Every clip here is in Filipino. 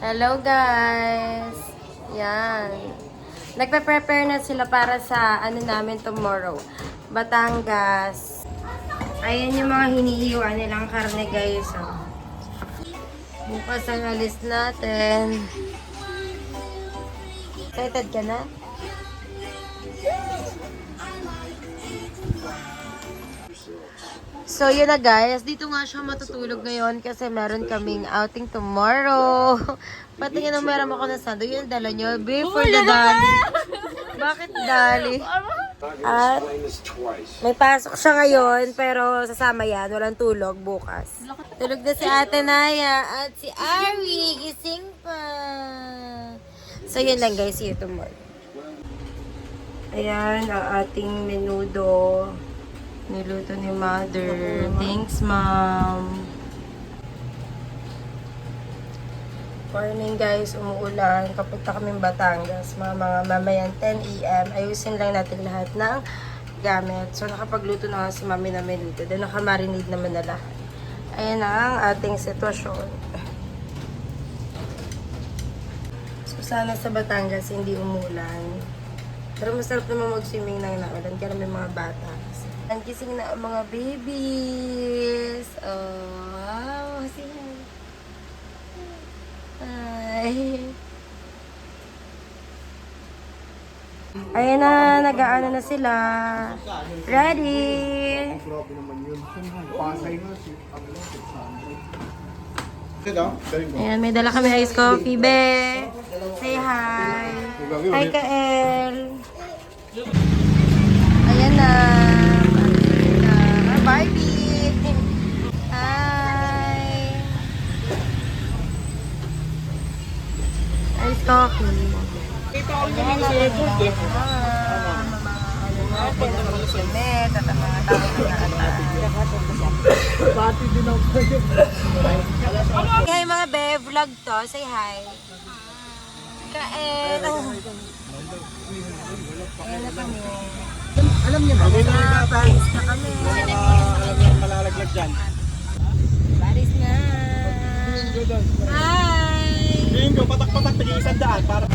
Hello guys! Yan. Nagpe-prepare na sila para sa ano namin tomorrow. Batangas. Ayan yung mga hinihiwa nilang karne guys. Oh. Bukas ang alis natin. Excited ka na? So, yun na guys. Dito nga siya matutulog ngayon kasi meron kaming outing tomorrow. Patingin na meron ako na sando. Yun, dala nyo. Beef for the Dali. Bakit Dali? At may pasok siya ngayon pero sasama yan. Walang tulog bukas. Tulog na si Ate Naya at si Ari. Gising pa. So, yun lang guys. See you tomorrow. Ayan, ang ating menudo. Niluto ni Mother. Thanks, Mom. Morning, guys. Umuulan. Kapunta kaming Batangas. Mga mamayang 10 a.m. Ayusin lang natin lahat ng gamit. So, nakapagluto na si Mami na menudo. Then, nakamarinate naman nila. Ayan ang ating sitwasyon. So, sana sa Batangas hindi umulan. Pero masarap naman mag-swimming nang naulan. Kaya may mga bata. Ang gising na ang mga babies. Oh, wow. Hi. Ayan na, nag-aano na sila. Ready? Ayan, may dala kami ice coffee, be. Say hi. Hi, Kael. Ayan na. Barbie! Hi! Ice coffee. Ayan na airport eh. Natin ang mga sumet at ang mga tao na Pati din ako kayo. Hi mga be, vlog to. Say hi. Kael. Ayan na kami. Alam niyo ba? Paris na kami. Malalaglag dyan. Paris na. Hi! Bingo, patak-patak, tig-100 para...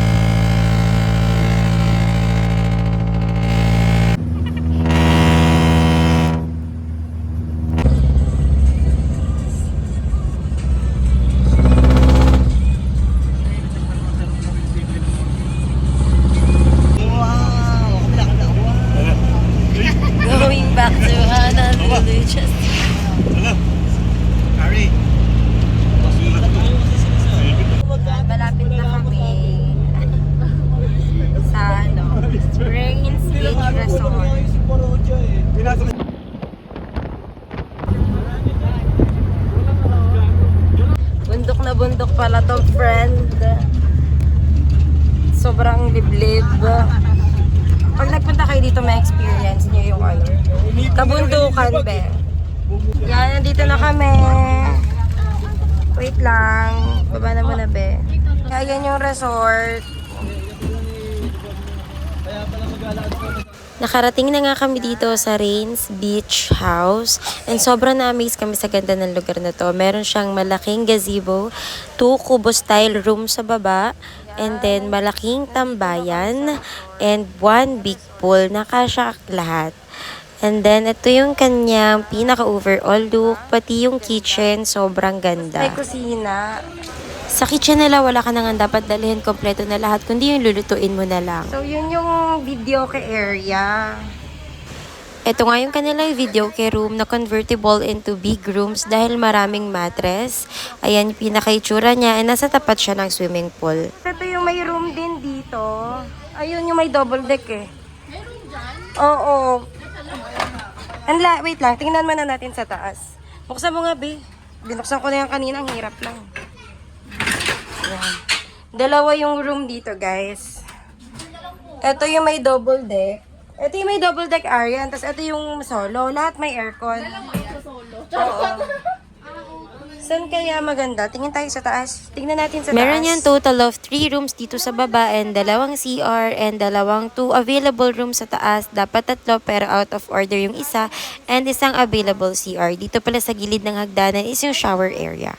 Going back to Honolulu just... Harry! Malapit na kami sa Rains Beach Resort. Bundok na bundok pala to, friend. Sobrang liblib. Pag nagpunta kayo dito, may experience nyo yung ano, kabundukan, be. Yan, nandito na kami. Wait lang. Baba na muna, be. Yan yung resort. Nakarating na nga kami dito sa Rains Beach House. And sobrang na-amaze kami sa ganda ng lugar na to. Meron siyang malaking gazebo, 2 kubo-style room sa baba, and then malaking tambayan, and 1 big pool na kasya lahat. And then, ito yung kanyang pinaka-overall look, pati yung kitchen, sobrang ganda. May kusina. Sa kitchen nila, wala ka na nga dapat dalhin kompleto na lahat, kundi yung lulutuin mo na lang. So, yun yung videoke area. Ito nga yung kanilang videoke room na convertible into big rooms dahil maraming mattress. Ayan yung pinaka-itsura niya, and nasa tapat siya ng swimming pool. Ito yung may room din dito. Ayun yung may double deck eh. May room dyan? Oo. Wait lang, tingnan muna natin sa taas. Buksan mo nga, be. Binuksan ko na yan kanina, ang hirap lang. Ayan. Dalawa yung room dito, guys. Ito yung may double deck. Ito yung may double deck area, tapos ito yung solo. Lahat may aircon. Oo. Saan kaya maganda? Tingin tayo sa taas. Tingnan natin sa taas. Meron yan total of 3 rooms dito sa baba and 2 CR and 2 available rooms sa taas. Dapat 3 pero out of order yung isa and isang available CR. Dito pala sa gilid ng hagdanan is yung shower area.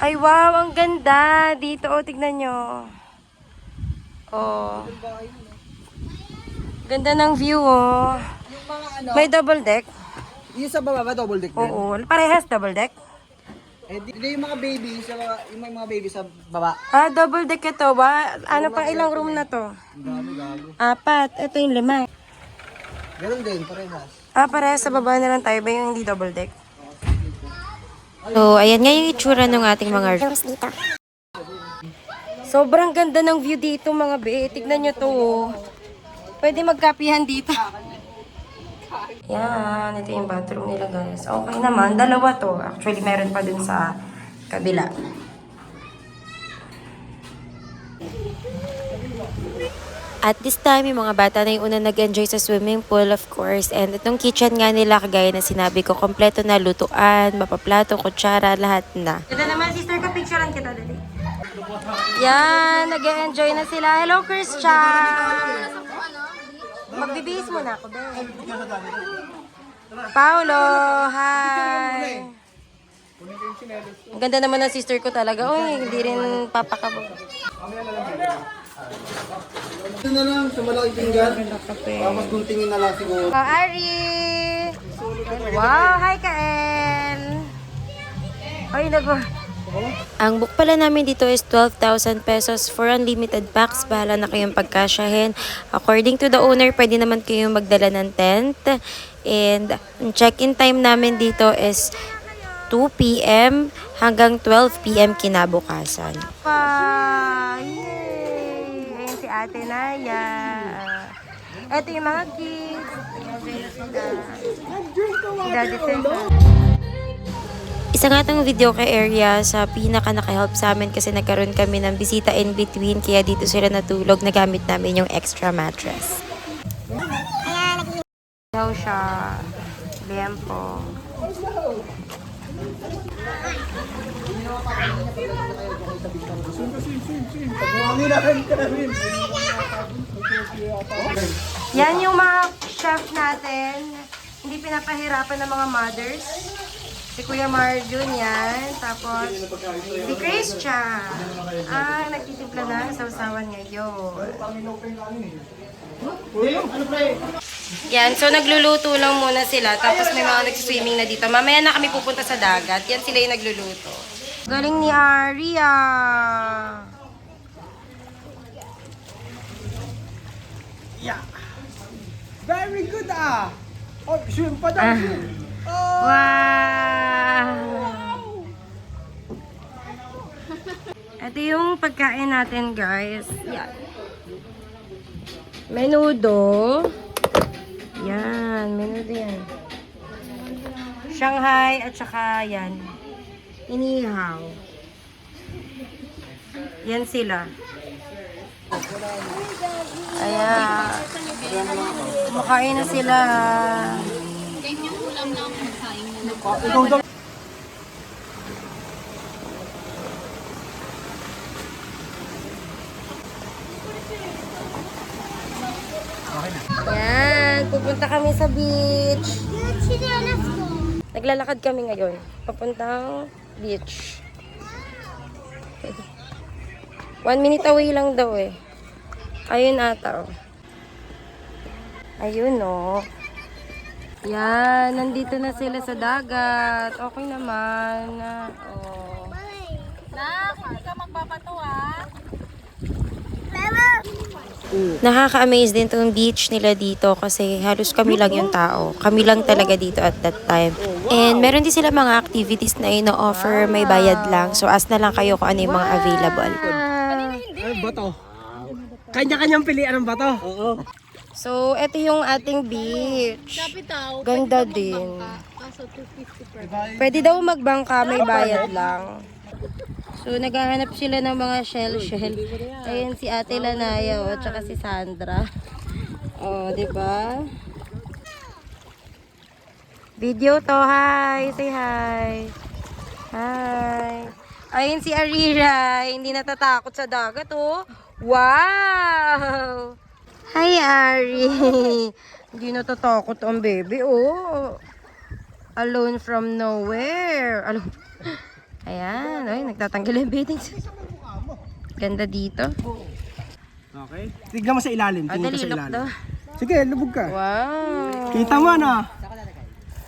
Ay, wow, ang ganda. Dito, oh, tignan nyo. Oh. Ganda ng view, oh. Yung mga ano, May double deck? yung sa baba ba double deck din? Oo, parehas double deck. Eh, di yung mga baby, yung may mga baby sa baba. Ah, double deck ito ba? Ano pang ilang room na to? Gago. 4. Ito yung 5. Ganun din, parehas. Ah, parehas sa baba na lang tayo ba yung hindi double deck? So, ayan nga yung itsura ng ating mga rooms dito. Sobrang ganda ng view dito mga be. Tignan nyo to. Oh. Pwede magkapihan dito. Yan, ito yung bathroom nila guys. Okay naman, dalawa to. Actually, meron pa dun sa kabila. At this time, yung mga bata na yung una nag-enjoy sa swimming pool, of course. And itong kitchen nga nila, kagaya na sinabi ko, kompleto na lutuan, mapaplato, kutsara, lahat na. Ito naman, sister ko, picturean kita dali. Yan, nag-enjoy na sila. Hello, Christian! Magbibihis muna ako, Ben. Paulo, hi! Ang ganda naman ng sister ko talaga. Uy, hindi rin papakabog. Ito na lang, sa malaking pinggan. Tapos kuntingin na lang siguro. Oh, Ari! Wow, hi Kael! Ay, nago. Ang book pala namin dito is 12,000 pesos for unlimited packs. Bahala na kayong pagkasyahin. According to the owner, pwede naman kayong magdala ng tent. And check-in time namin dito is 2 p.m. hanggang 12 p.m. kinabukasan. Yay! Ayun si Ate Naya. Ito yung mga kids. Daddy Cesar. Isa nga tong video kay area sa pinaka naka-help sa amin kasi nagkaroon kami ng bisita in between kaya dito sila natulog, nagamit namin yung extra mattress. Ayan, siya. Liempo. Yan yung mga chef natin. Hindi pinapahirapan ng mga mothers. Si Kuya Marjun yan. Tapos, si Christian. Ah, nagtitimpla na sa usawan ngayon. Yan, so nagluluto lang muna sila. Tapos may mga nagsiswimming na dito. Mamaya na kami pupunta sa dagat. Yan sila yung nagluluto. Galing ni Aria. Yeah. Very good ah. Oh, swim pa daw. Oh. Wow! Ito yung pagkain natin, guys. Yan. Menudo. Yan, menudo yan. Shanghai at saka yan. Inihaw. Yan sila. Ayan. Kumakain na sila. Yan, pupunta kami sa beach. Naglalakad kami ngayon, papuntang beach. 1 minute away lang daw eh. Ayun ata oh. Ayun oh. Yan, nandito na sila sa dagat. Okay naman. Oh. Nak, hindi ka magbabato ah. Nakaka-amaze din tong beach nila dito kasi halos kami lang yung tao. Kami lang talaga dito at that time. And meron din sila mga activities na ino-offer, may bayad lang. So ask na lang kayo kung ano yung mga available. Ay, bato. Kanya-kanyang pilian ng bato. Oo. So, ito yung ating beach. Ganda din. Kaso 250 per. Pwede daw magbangka, may bayad lang. So, naghahanap sila ng mga shell-shell. Ayun si Ate Lanaya at saka si Sandra. Oh, di ba? Video to. Hi! Say hi! Hi! Ayun si Arira. Hindi natatakot sa dagat, oh. Wow! Hi, Ari! Hindi natatakot ang baby, oh. Alone from nowhere. Ayan. Ay, nagtatanggal yung beddings. Ganda dito. Okay. Tignan mo sa ilalim. O, dali, look daw. Sige, lubog ka. Wow. Kita mo na.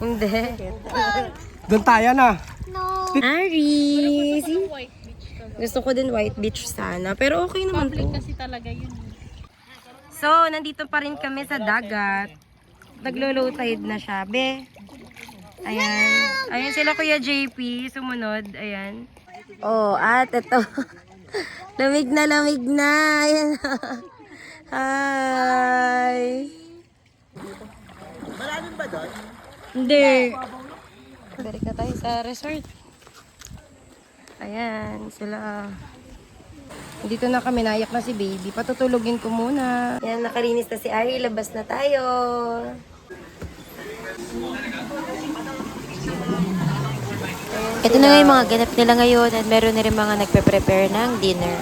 Hindi. Doon tayo na. Aris! Gusto ko din white beach sana. Pero okay naman to. Kasi talaga yun. So, nandito pa rin kami sa dagat. Naglo-low tide na siya. Be. Ayan. Ayan sila Kuya JP. Sumunod. Ayan. Oh, at ito. Lamig na, lamig na. Ayan. Hi. Malalim ba doon? Hindi. Balik na tayo sa resort. Ayan, sila. Dito na kami, nayak na si baby. Patutulugin ko muna. Ayan, nakalinis na si Ari. Labas na tayo. Ito na nga yung mga ganap nila ngayon at meron na rin mga nagpe-prepare ng dinner.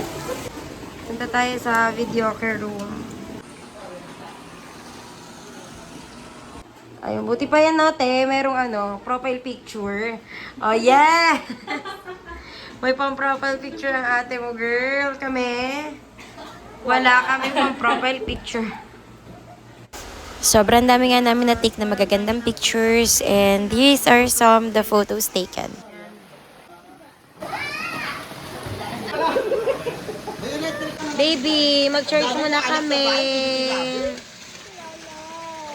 Punta tayo sa videoke room. Ayun, buti pa yan natin. Merong profile picture. Oh, yeah! May pang profile picture ng ate mo, girl. Kami. Wala kami pang profile picture. Sobrang dami nga namin na-take na magagandang pictures. And these are some the photos taken. Baby, mag-charge muna kami.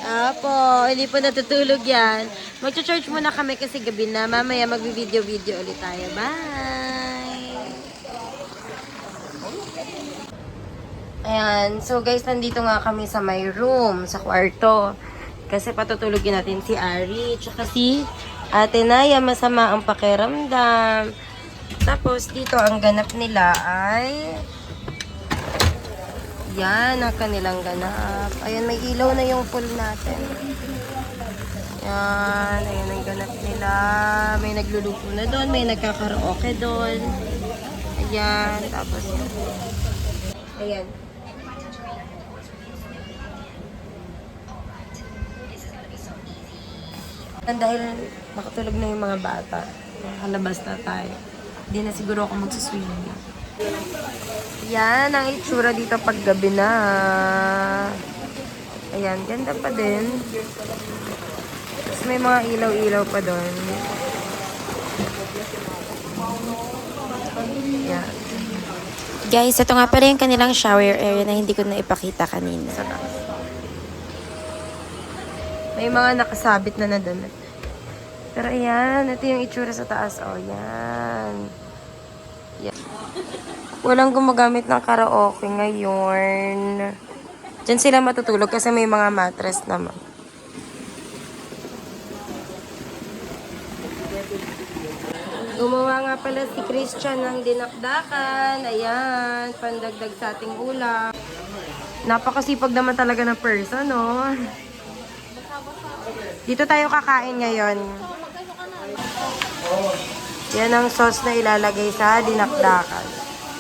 Apo, hindi pa natutulog yan. Mag-charge muna kami kasi gabi na. Mamaya mag-video-video ulit tayo. Bye! Ayan. So guys, nandito nga kami sa my room, sa kwarto. Kasi patutulogin natin si Ari, tsaka si Ate Naya. Masama ang pakiramdam. Tapos dito ang ganap nila ay... Yan, ang kanilang ganap. Ayan, may ilaw na yung pool natin. Yan, ayan ang ganap nila. May nagluluto na doon, may nagkakaraoke doon. Ayan, tapos yan. Ayan. Dahil makatulog na yung mga bata, halabas na tayo. Hindi na siguro ako magsuswimming. Yan ang itsura dito pag gabi na. Ayan, ganda pa din. Tapos may mga ilaw-ilaw pa doon. Yan. Guys, ito nga pala yung kanilang shower area na hindi ko na ipakita kanina. May mga nakasabit na damit. Pero ayan, ito yung itsura sa taas. Oh, yan. Yan. Walang gumagamit ng karaoke ngayon. Diyan sila matutulog kasi may mga mattress naman. Gumawa nga pala si Christian ng dinakdakan. Ayan, pandagdag sa ating ulam. Napakasipag naman talaga ng person, no? Dito tayo kakain ngayon. Yan ang sauce na ilalagay sa dinakdakan.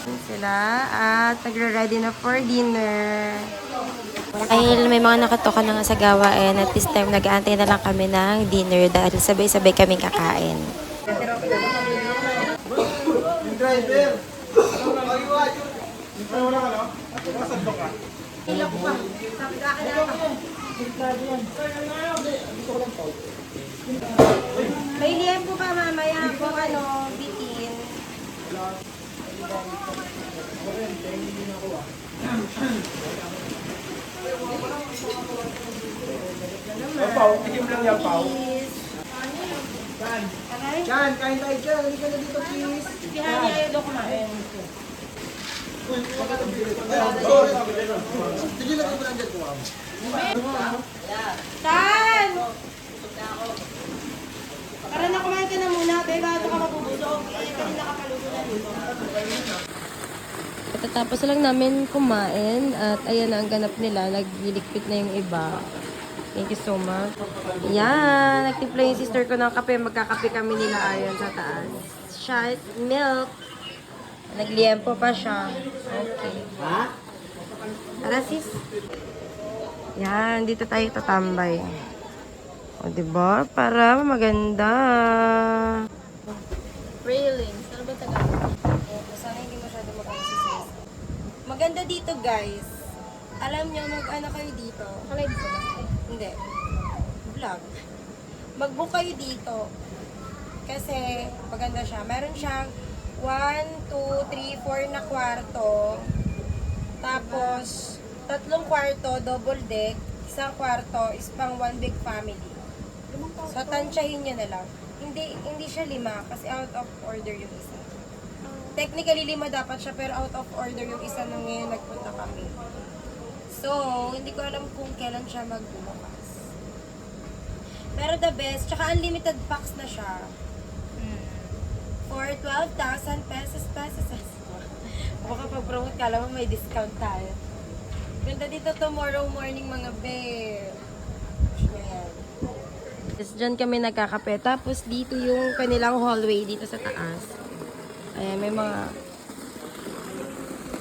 Sila at nagre-ready na for dinner. Ay, may mga nakatoka ng asagawa and at this time nag-aantay na lang kami ng dinner dahil sabay-sabay kaming kakain. Yung driver. May liempo pa mamaya kung bitin. Pau, tigim lang yan, Pau. Yan, kain tayo dyan. Halika na dito, please. Sige lang ako lang dyan ko. Tan! Para na kumain ka na muna, be. Bago ka mabubusog. Hindi ka rin nakapaluto na dito. Pagkatapos lang namin kumain at ayan na ang ganap nila. Naglilikpit na yung iba. Thank you so much. Yan. Nagtimpla yung sister ko ng kape. Magkakape kami nila ayon sa taas. Shot milk. Nagliempo pa siya. Okay. Tara sis. Yan. Dito tayo tatambay. O diba? Para maganda. Railing. Ganda dito, guys. Alam nyo, mag-ano kayo dito? Kalive ko ba? Hindi. Vlog. Mag-book kayo dito. Kasi, maganda siya. Meron siyang 1, 2, 3, 4 na kwarto. Tapos, 3 kwarto, double deck. Isang kwarto is pang one big family. So, tansyahin nyo na lang. Hindi siya 5 kasi out of order yung isa. Technically 5 dapat siya pero out of order yung isa nung ngayon nagpunta kami. So, hindi ko alam kung kailan siya magbubukas. Pero the best, tsaka unlimited packs na siya. For 12,000 pesos. Baka pag-promote ka, alam mo may discount tayo. Ganda dito tomorrow morning mga babe. Ayan. Tapos dyan kami nagkakape. Tapos dito yung kanilang hallway dito sa taas. Ayan, may mga...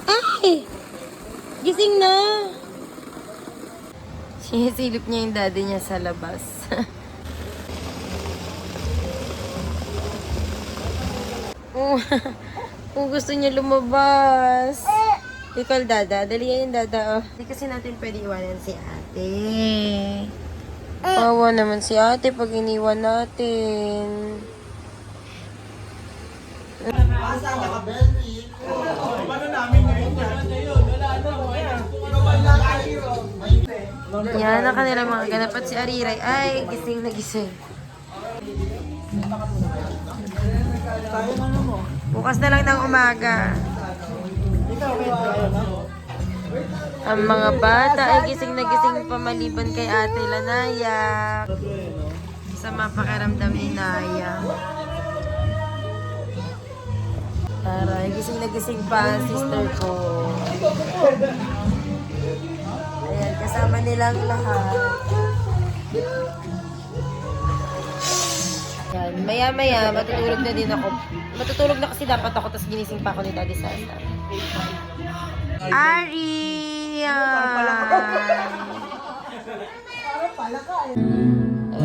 Ay! Gising na! Sinisilip niya yung daddy niya sa labas. Kung gusto niya lumabas. Ikaw, dada. Dali yan yung dada. Oh. Hindi kasi natin pwede iwanan si ate. Pawa naman si ate pag iniwan natin. Yan ang kanilang mga ganap at si Ariray ay gising na gising. Bukas na lang ng umaga. Ang mga bata ay gising na gising pa maliban kay Ate Lanaya. Sa mapakiramdam ni Naya. Aray, gising na gising pa ang sister ko. Ayan, kasama nilang lahat. Ayan, maya-maya, matutulog na din ako. Matutulog na kasi dapat ako, tapos ginising pa ako ni Daddy Sasa. Aria!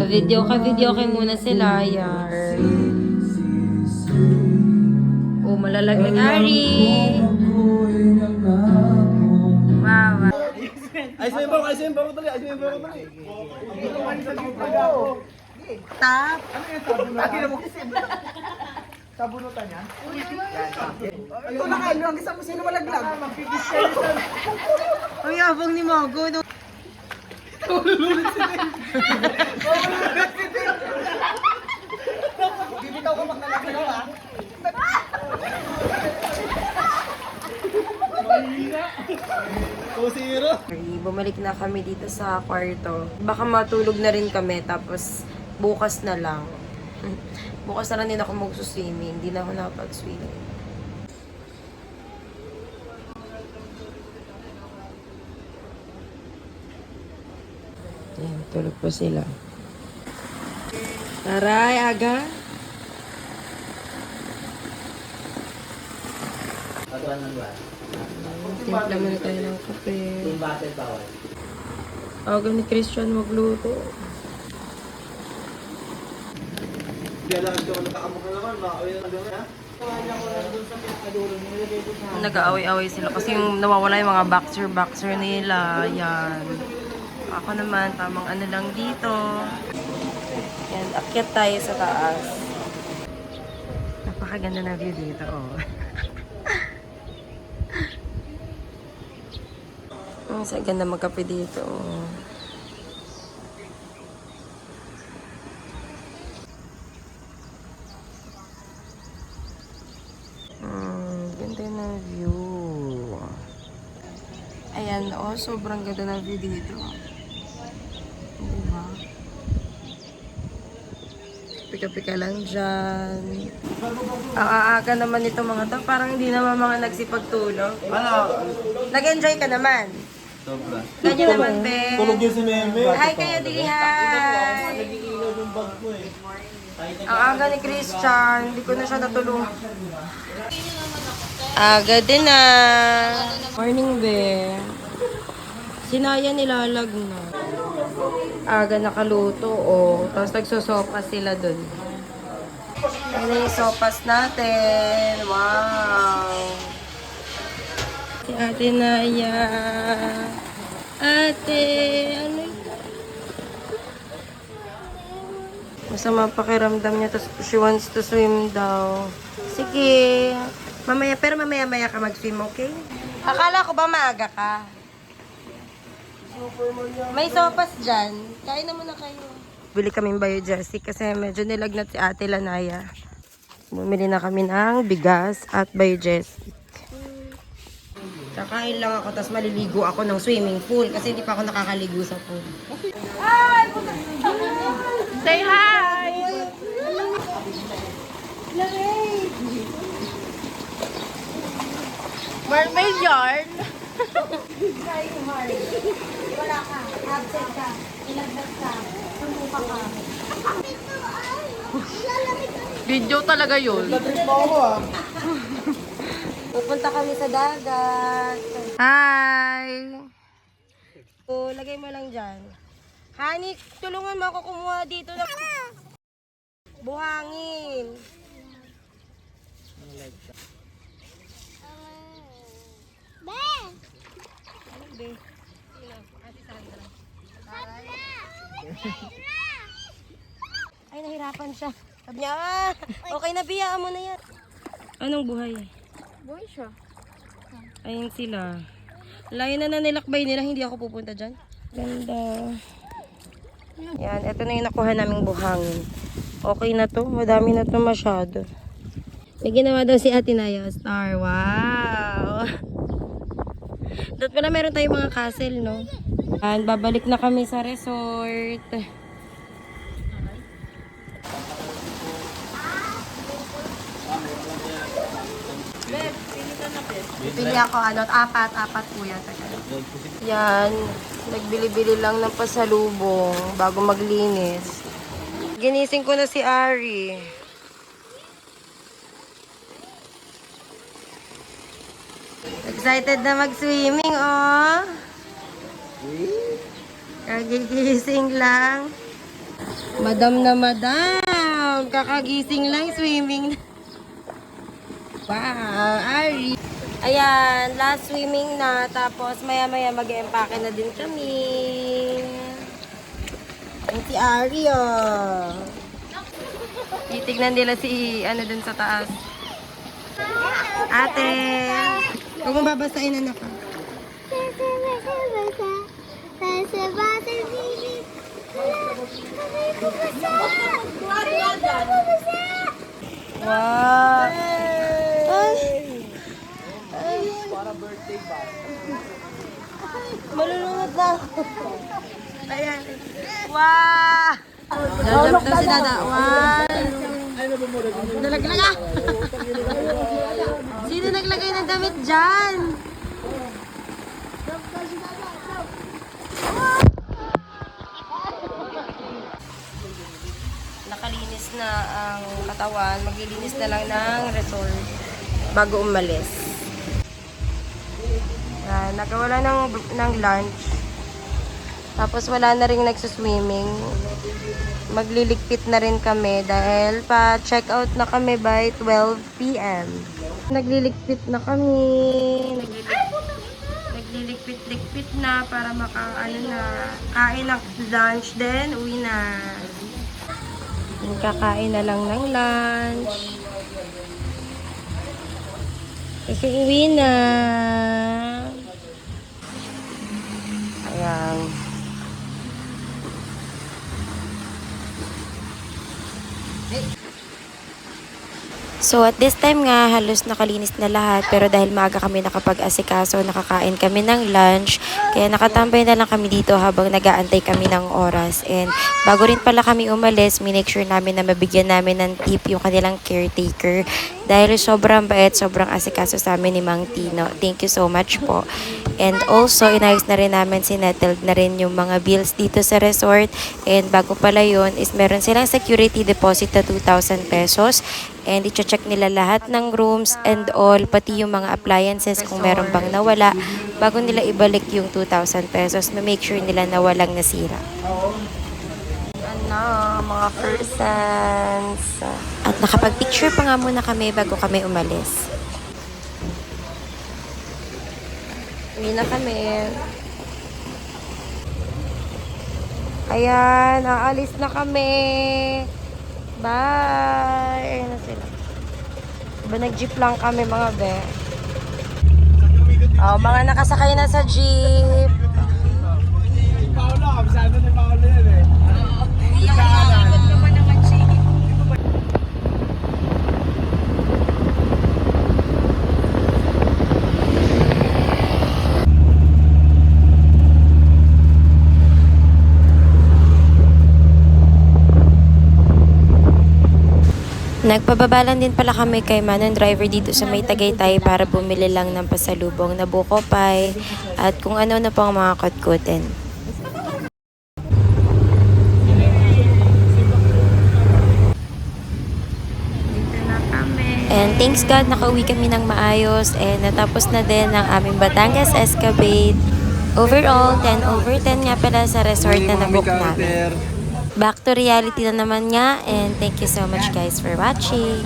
Video ka muna sila, yar. Oh, malalaglag. Ari! Wow. Ayos mo yung baro, dali. Tap! Sabunutan yan? Ito na kayo, ang isa mo sino malaglag. Ang yabang ni Mago. No? Bibitaw ko magnanagalaw ha. Bumalik na kami dito sa kwarto. Baka matulog na rin kami, tapos bukas na lang. Bukas na lang din ako mag-swimming. Hindi na ako nakapag-swimming. Ayan, tulog po sila. Taray, aga. Timpla muna tayo ng kape. Aga ni Christian magluto. Kailangan ko nakakamukha naman, makawin na gawin ha. Nag-aaway-away sila kasi yung nawawala yung mga boxer nila. Yan. Ako naman, tamang ano lang dito. Yan, akyat tayo sa taas. Napakaganda na view dito, oh. Ang ganda magkape dito, oh. Ganda ng view. Ayan, oh, sobrang ganda ng view dito. Diba? Pika-pika lang dyan. Ang aaga naman itong mga to. Parang hindi naman mga nagsipagtulog. Ano? Nag-enjoy ka naman. Sobra. Ganyan naman, be. Tulog yun si Meme. Hi kayo, Dili. Hi. Nag-iilaw yung bag ko eh. Ang aga ni Christian. Hindi ko na siya natulungan. Aga din na. Morning, be. Sinaya nilalag na. Aga nakaluto, oh. Tapos nagsosopas sila dun. Ano yung sopas natin? Wow! Si Ate Naya. Ate, ano yun? Masama pakiramdam niya, tapos she wants to swim daw. Sige. Mamaya, pero mamaya-maya ka mag-swim, okay? Akala ko ba maaga ka? May sopas dyan. Kain na muna kayo. Bili kaming Biogesic kasi medyo nilagnat si Ate Lanaya. Bumili na kami ng bigas at Biogesic. Kakain lang ako, tapos maliligo ako ng swimming pool kasi hindi pa ako nakakaligo sa pool. Say hi! Mermaid yarn. Wala ka, absent ka, ilagdag ka, tumupa ka. Video talaga yun. Pupunta kami sa dagat. Hi! O, lagay mo lang dyan. Honey, tulungan mo ako kumuha dito na buhangin. Ano, be? Sino? Ate Sandra. Ay, nahirapan siya. Sabi niya, okay na, biyaan mo na yan. Anong buhay? Boy siya. Ayun sila. Layo na nilakbay nila, hindi ako pupunta dyan. Ganda. Yan, ito na yung nakuha naming buhangin. Okay na to, madami na to masyado. May ginawa daw si Ate Naya, star. Wow! Doon pala meron tayong mga castle, no? Yan, babalik na kami sa resort. Pili ako, apat po yan. Yan, nagbili-bili lang ng pasalubong bago maglinis. Ginising ko na si Ari. Excited na mag-swimming, oh. Kagigising lang. Madam na madam. Kakagising lang, swimming. Wow, Ari. Ayan, last swimming na. Tapos maya-maya mag-empake na din kami. Ang si Ari, oh. Titignan nila si, ano dun sa taas. Ate. Huwag mong babasain, anak, ah. Wow. Para birthday ba? Malulunod na ako. Ayan. Wow! Lalap daw si Dada. Wow! Nalaglag ah! Sino naglagay ng damit dyan? Nakalinis na ang katawan. Maglilinis na lang ng resort bago umalis. Nagawala ng lunch. Tapos wala na rin nagsuswimming. Magliligpit na rin kami dahil pa-check out na kami by 12 p.m. Nagliligpit na kami. Nagliligpit-ligpit na para kain ng lunch then uwi na. Kakain na lang ng lunch. Kasi uwi na. Ayan. So at this time nga, halos nakalinis na lahat. Pero dahil maaga kami nakapag-asikaso, nakakain kami ng lunch. Kaya nakatambay na lang kami dito habang nag-aantay kami ng oras. And bago rin pala kami umalis, minake sure namin na mabigyan namin ng tip yung kanilang caretaker. Dahil sobrang bait, sobrang asikaso sa amin ni Mang Tino. Thank you so much po. And also, inayos na rin namin, sinettled na rin yung mga bills dito sa resort. And bago pala yun, is meron silang security deposit na 2,000 pesos. And i-check nila lahat ng rooms and all, pati yung mga appliances kung meron bang nawala. Bago nila ibalik yung 2,000 pesos, make sure nila na walang nasira. Ano, mga persons. At nakapag-picture pa nga muna kami bago kami umalis. Uwi na kami. Ayan, aalis na kami. Bye! Ayan na sila. Diba nag-jeep lang kami mga be? Oh, mga nakasakay na sa jeep. Paolo, kabisado ni Paolo yan eh. Nagpababalan din pala kami kay Manon Driver dito sa may Tagaytay para bumili lang ng pasalubong na buko pie at kung ano na pang mga kutkutin. And thanks God, nakauwi kami ng maayos and natapos na din ang aming Batangas escapade. Overall, 10/10 nga pala sa resort na nabook namin. Back to reality na naman nga and thank you so much guys for watching.